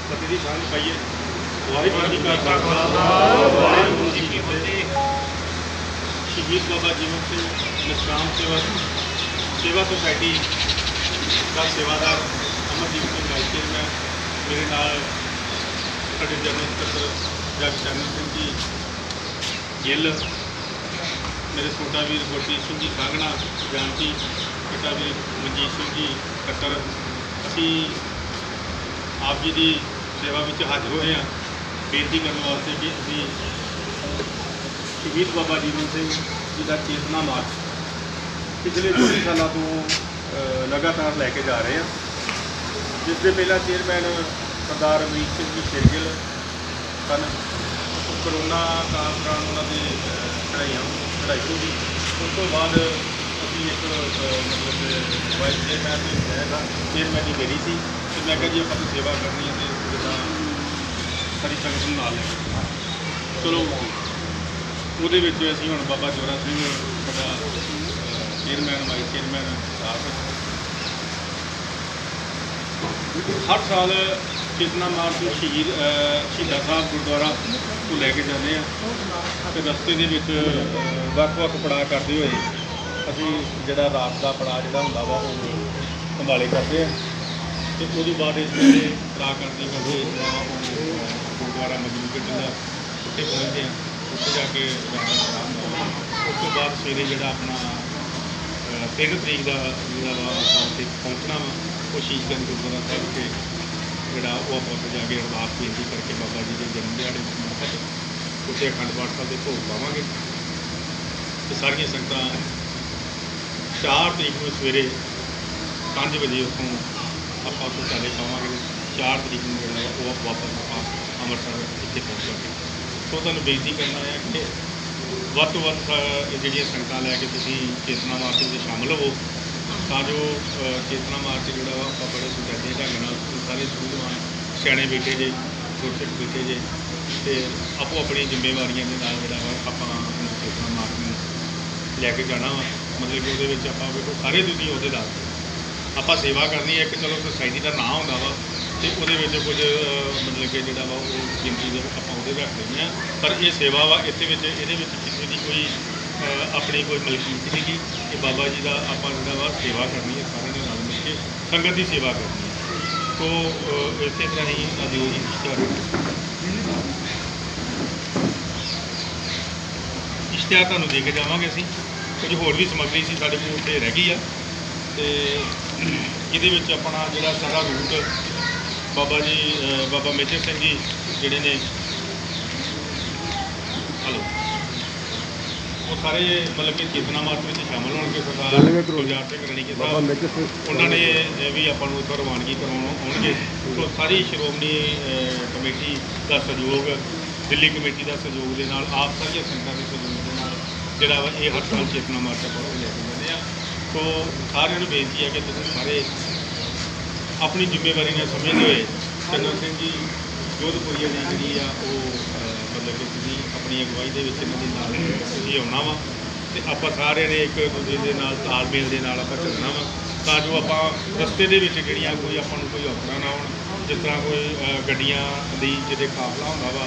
पति की संग पाइए। वाहिगुरू जी का खालसा वाहिगुरू जी की फतेह। शहीद बाबा जीवन सिंह निष्काम सेवा सोसाइटी का सेवादार अमरजीत सिंह वाइस चेयरमैन, मेरे नाल साडे जनरल सकत्तर जग चरण सिंह जी गिल, मेरे छोटा वीर गुरप्रीत सिंह जी सांगना, जानकी छोटा वीर मनजीत सिंह जी कत्तर, असी आप जी की सेवा में हाजिर होए हैं बेनती करने वास्ते कि असी शहीद बाबा जीवन सिंह जी का चेतना मार्च पिछले 24 सालों तो लगातार लैके जा रहे हैं, जिससे पहला चेयरमैन सरदार अमरीक सिंह जी शेरगिल सन। करोना काल दौरान उन्होंने चढ़ाई होगी, उस तो बाद अभी एक मतलब वाइस चेयरमैन चेयरमैन ही मेरी थी, तो मैं कहा जी आप सेवा करनी है तो जिदा सारी संगत में नाल लेंगे। चलो वो असी हम बाबा जोरा सिंह साडा चेयरमैन वाइस चेयरमैन साथ हर साल चेतना मार्च शहीदा साहब गुरुद्वारा को लैके जाते हैं, तो रस्ते के वक्-वक् पड़ाव करते हुए असी जोड़ा रात का पड़ाव जोड़ा होंदा वा संभाले करते हैं। तो उस बाद इस वेले पड़ाव करते करते गुरुद्वारा मजलूके टिल्ला उत्थे पहुँचते हैं, उत्थे जाके उस तो बाद सवेरे जोड़ा अपना 3 तरीक का जोड़ा उत्थे पहुँचना वा वो शीशगंज गुरुद्वारा साहब के जोड़ा वो आप उत्थे जाके अरदास बेनती करके बाबा जी के जन्म दिहाड़े समर्पित उत्थे अखंड पाठ साहब के भोग पावांगे। तो सारिया संगतां 4 तरीक को सवेरे 5 बजे उतों आप चाले पावांगे, 4 तरीक को जोड़ा वो वापस आप अमृतसर इत्थे पहुँचांगे। तो तुहानूं बेनती करना है कि वध तो वध जिहड़ियां संगतां लैके तुसीं चेतना मार्च में शामिल होवो, तां जो चेतना मार्च जोड़ा वा आपां बड़े सुचाजे ढंग नाल सारे सूझवान सियाणे बैठे जे गुरसिख बैठे जे ते आपो अपनी जिम्मेवारियां दे नाल जोड़ा वा आपां चेतना मार्च में लैके जाना वा। मतलब कि उहदे विच आपां वेखो सारे तुसीं अहुदेदार आपां सेवा करनी है कि चलो सोसाइटी का नाम होंदा वा ते उहदे विच कुछ मतलब कि जोड़ा वा गिनती दे आपां उहदे रख लैंदे हां, पर यह सेवा वा इहदे विच किसी की कोई अपनी कोई मलकीत नहीं गी कि बाबा जी का आपां जोड़ा वा सेवा करनी है, सारे दे नाल मिल के संगत की सेवा करनी है। तो इस तरह ही अदिओ जी इश्तिहार तुहानूं दे के जावांगे। असीं कुछ होर भी समग्री सी साडे कोल उत्थे रह गई आ, ते इहदे विच अपना जिहड़ा सारा रूट बाबा जी बाबा मेजर सिंह जी जिहड़े ने हलो वो सारे मतलब कि चेतना मार्च में शामिल होंगे। सरदार गुलजार सिंह रणीके साहब उन्होंने भी आपको उत्थों रवानगी करवाने आउणगे। तो सारी श्रोमणी कमेटी का सहयोग, दिल्ली कमेटी का सहयोग के नाल आप सारिया संगतां के सहयोग के नाल जिहड़ा वा ये हर साल चेतना मार्च ਆਪਾਂ लैके जाते हैं। तो सारिਆਂ ਨੂੰ बेनती है कि तुसीं सारे अपनी जिम्मेवारी ने समझते हुए चंदन सिंह जी जोधपुरिया जी जी मतलब कि तुसीं अपनी अगवाई के नाल तुसीं आउणा वा ते आपां सारे ने एक दूजे के नाल तालमेल के नाल आपां चलना वा, तां जो आपां रस्ते दे विच जिहड़ियां कोई आपां नूं कोई औकड़ां ना आउण, जिस तरह कोई गड्डियां दी जिहदे काफला हुंदा वा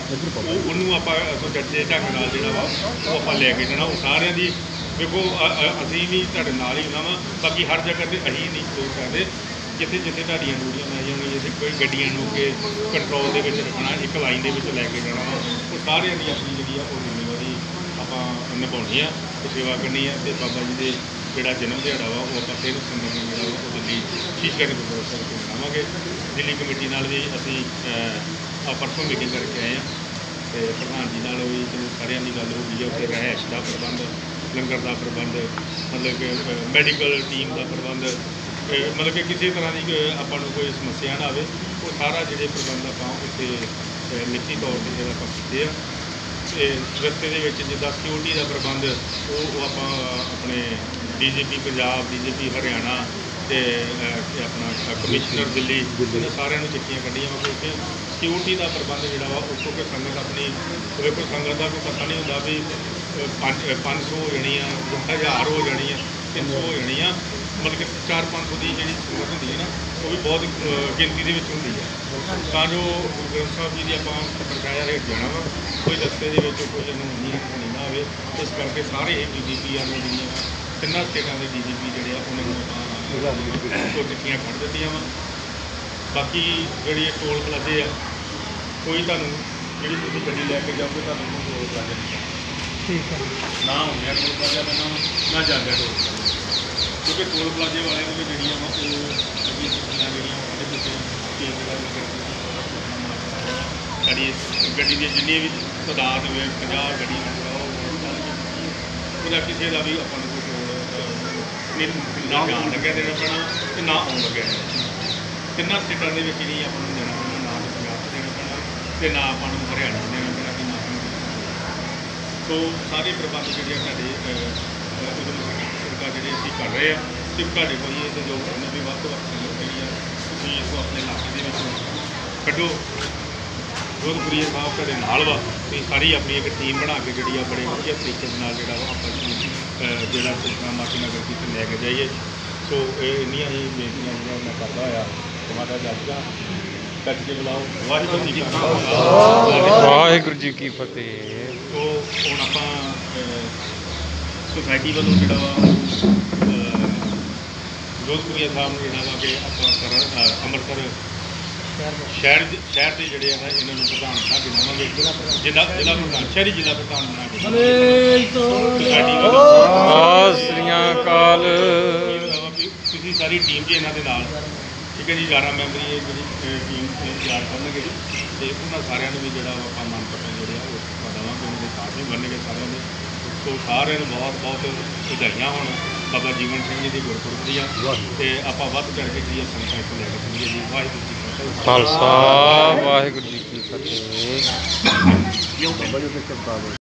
उहनूं आपां सुचज्जे ढंग नाल जिहड़ा वा वो आपां लैके जाना। वो सारिਆਂ दी देखो असीं भी तुहाडे नाल ही होना वा, बाकी हर जगह ते असीं नहीं खड़ो सकदे, जिथे जिथे ढाडियां डूड़ियां लाइयां होणीਆਂ, जिथे कोई गड्डियां नूं के कंट्रोल दे विच रखना, एक लाइन दे विच लैके जाना वा, वो सारिਆਂ दी अपनी जिहड़ी आ वो जिम्मेवारी आपां निभाउणी आ ते सेवा करनी है। तो बाबा जी दे जिहड़ा जन्म दिहाड़ा वा वो आपां फिर संगत नूं जिहड़ा वो दिल्ली शीशगंज गुरुद्वारा साहिब को मनावांगे। दिल्ली कमेटी नाल भी असीं परसों मीटिंग करके आए हैं, तो प्रधान जी नाल भी चलो सारिਆਂ दी गल हो गई है। उत्थे रहائش का प्रबंध, लंगर का प्रबंध, मतलब कि मैडिकल टीम का प्रबंध, मतलब कि किसी तरह की आपां नूं कोई समस्या ना आवे, वो सारा जिहड़े प्रबंध आपां उत्थे लिखती तौर पर जिहड़ा आपां कीते आ। ते रस्ते दे विच जिद्दां सिक्योरिटी का प्रबंध वो आपां अपने DGP पंजाब, DGP हरियाणा ते अपना कमिश्नर दिल्ली सारिਆਂ ਨੂੰ चिट्ठियां कड्ढियां वा कि सिक्योरिटी का प्रबंध जिहड़ा वा उस तो संगत अपनी देखो संगत का कोई पता नहीं होंदा भी 500 हो जानी आ, 1000 हो जानी आ, 300 हो जानी आ, मतलब कि 400-500 की जी संगत होंगी है ना, वो भी बहुत गिनती के होंगी है। ਤਾਂ ਜੋ ਗੁਰੂ ਗ੍ਰੰਥ ਸਾਹਿਬ ਜੀ ਦੀ ਆਪਾਂ ਪ੍ਰਕਾਇਆ ਹੇਠ ਜਾਣਾ ਵਾ, ਕੋਈ ਰਸਤੇ ਦੇ ਵਿੱਚ ਕੋਈ ਅਨਹੋਣੀ ਨਾ ਹੋਵੇ। ਇਸ ਕਰਕੇ ਸਾਰੇ DGPਆਂ ਨੂੰ ਜਿਹੜੀਆਂ ਤਿੰਨਾਂ ਸਟੇਟਾਂ ਦੇ DGP ਜਿਹੜੇ ਆ ਉਹਨਾਂ ਨੂੰ ਆਪਾਂ ਚਿੱਠੀਆਂ ਕੱਢ ਦਿੱਤੀਆਂ ਵਾ। ਬਾਕੀ ਜਿਹੜੀ ਟੋਲ ਪਲਾਜ਼ੇ ਆ, ਕੋਈ ਤੁਹਾਨੂੰ ਜਿਹੜੀ ਤੁਸੀਂ ਗੱਡੀ ਲੈ ਕੇ ਜਾਓਗੇ ਤੁਹਾਨੂੰ ਟੋਲ ਪਲਾਜ਼ਾ ਨਹੀਂ ਠੀਕ ਹੈ ਨਾ ਹੁੰਦੇ ਟੋਲ ਪਲਾਜ਼ਾ ਨਾ ਜਾਂਦੇ ਟੋਲ ਪਲਾਜ਼ਾ, ਕਿਉਂਕਿ ਟੋਲ ਪਲਾਜ਼ੇ ਵਾਲਿਆਂ ਨੂੰ ਵੀ ਜਿਹੜੀਆਂ ਵਾ ਉਹ ਜਿਹੜੀਆਂ ਸਾਡੇ ਪਿੱਛੇ ਸਾਡੀ ਗੱਡੀ ਦੀਆਂ ਜਿੰਨੀਆਂ ਵੀ ਤਾਦਾਦ ਹੋਵੇ 50 ਗੱਡੀ ਉਹਦਾ ਕਿਸੇ ਦਾ ਵੀ ਆਪਾਂ ਨੂੰ ਕੋਈ ਨਾ ਜਾਣ ਲੱਗਿਆ ਦੇਣਾ ਪੈਣਾ ਅਤੇ ਨਾ ਆਉਣ ਲੱਗਿਆ। ਤਿੰਨਾਂ ਸਟੇਟਾਂ ਦੇ ਵਿੱਚ ਨਹੀਂ ਆਪਾਂ ਨੂੰ ਦੇਣਾ ਪੈਣਾ, ਨਾ ਪੰਜਾਬ ਦੇਣਾ ਪੈਣਾ ਅਤੇ ਨਾ ਆਪਾਂ ਨੂੰ ਹਰਿਆਣਾ ਦੇਣਾ ਪੈਣਾ ਕਿ ਨਾ ਸੋ ਸਾਰੇ ਪ੍ਰਬੰਧ ਜਿਹੜੇ ਆ ਸਾਡੇ ਸਰਕਾਰ ਜਿਹੜੇ ਅਸੀਂ ਕਰ ਰਹੇ ਆ ਅਤੇ ਤੁਹਾਡੇ ਕੋਲ ਇਹ ਸਹਿਯੋਗ ਕਰਨਾ ਵੀ ਵੱਧ ਤੋਂ ਵੱਧ ਸੰਗਤ ਜਿਹੜੀ ਆ ਤੁਸੀਂ ਇਸ ਆਪਣੇ ਇਲਾਕੇ ਦੇ ਵਿੱਚ ਕੱਢੋ। ਜੋਧਪੁਰੀਆ ਸਾਹਿਬ ਤੁਹਾਡੇ ਨਾਲ ਵਾ, ਤੁਸੀਂ ਸਾਰੀ ਆਪਣੀ ਇੱਕ ਟੀਮ ਬਣਾ ਕੇ ਜਿਹੜੀ ਆ ਬੜੇ ਵਧੀਆ ਤਰੀਕੇ ਦੇ ਨਾਲ ਜਿਹੜਾ ਵਾ ਆਪਾਂ ਜਿਹੜਾ ਸਿਸਟਮ ਮਾਕੀ ਨਗਰ ਕੀਰਤਨ ਲੈ ਕੇ ਜਾਈਏ। ਸੋ ਇਹ ਇੰਨੀਆਂ ਹੀ ਬੇਨਤੀਆਂ ਜਿਹੜੀਆਂ ਮੈਂ ਕਰਦਾ ਹੋਇਆ ਤੁਹਾਡਾ ਜੱਜਗਾ ਕੱਟ ਕੇ ਬੁਲਾਓ। ਵਾਹਿਗੁਰੂ ਜੀ ਕਾ ਖਾਲਸਾ ਵਾਹਿਗੁਰੂ ਜੀ ਕੀ ਫਤਿਹ। ਸੋ ਹੁਣ ਆਪਾਂ ਸੁਸਾਇਟੀ ਵੱਲੋਂ ਜਿਹੜਾ ਵਾ ਜੋਧਪੁਰੀਆ ਸਾਹਿਬ ਨੂੰ ਜਿਹੜਾ ਵਾ ਕਿ ਆਪਾਂ ਅੰਮ੍ਰਿਤਸਰ ਸ਼ਹਿਰ ਦੇ ਜਿਹੜੇ ਆ ਨਾ ਇਹਨਾਂ ਨੂੰ ਪ੍ਰਧਾਨ ਸਾਹਿਬ ਬਣਾਵਾਂਗੇ, ਜ਼ਿਲ੍ਹਾ ਪ੍ਰਧਾਨ ਸ਼ਹਿਰੀ ਜ਼ਿਲ੍ਹਾ ਪ੍ਰਧਾਨ ਬਣਾ ਕੇ ਸੁਸਾਇਟੀ ਵੱਲੋਂ ਸਤਿ ਸ੍ਰੀ ਅਕਾਲ। ਤੁਸੀਂ ਸਾਰੀ ਟੀਮ ਜੀ ਇਹਨਾਂ ਦੇ ਨਾਲ, ਠੀਕ ਹੈ ਜੀ, 11 ਮੈਂਬਰੀ ਇਹ ਜਿਹੜੀ ਟੀਮ ਤਿਆਰ ਕਰਨਗੇ ਅਤੇ ਉਹਨਾਂ ਸਾਰਿਆਂ ਨੂੰ ਵੀ ਜਿਹੜਾ ਆਪਾਂ ਮੰਨ ਪੱਤਰ ਜਿਹੜੇ ਆ ਉਹ ਦੇਵਾਂਗੇ, ਉਹਨਾਂ ਦੇ ਸਾਥ ਵੀ ਬਣਨਗੇ ਸਾਰਿਆਂ ਦੇ। ਸੋ ਸਾਰਿਆਂ ਨੂੰ ਬਹੁਤ ਬਹੁਤ ਵਧਾਈਆਂ ਹੋਣ ਬਾਬਾ ਜੀਵਨ ਸਿੰਘ ਜੀ ਦੀ ਗੁਰਪੁਰਬ ਦੀਆਂ, ਅਤੇ ਆਪਾਂ ਵੱਧ ਚੜ੍ਹ ਕੇ ਜਿਹੜੀ ਸੰਗਤਾਂ ਇੱਥੋਂ ਲੈ ਕੇ ਚੱਲੀਏ ਜੀ। ਵਾਹਿਗੁਰੂ ਜੀ ਖਾਲਸਾ ਵਾਹਿਗੁਰੂ ਜੀ ਕੀ ਫਤਿਹ।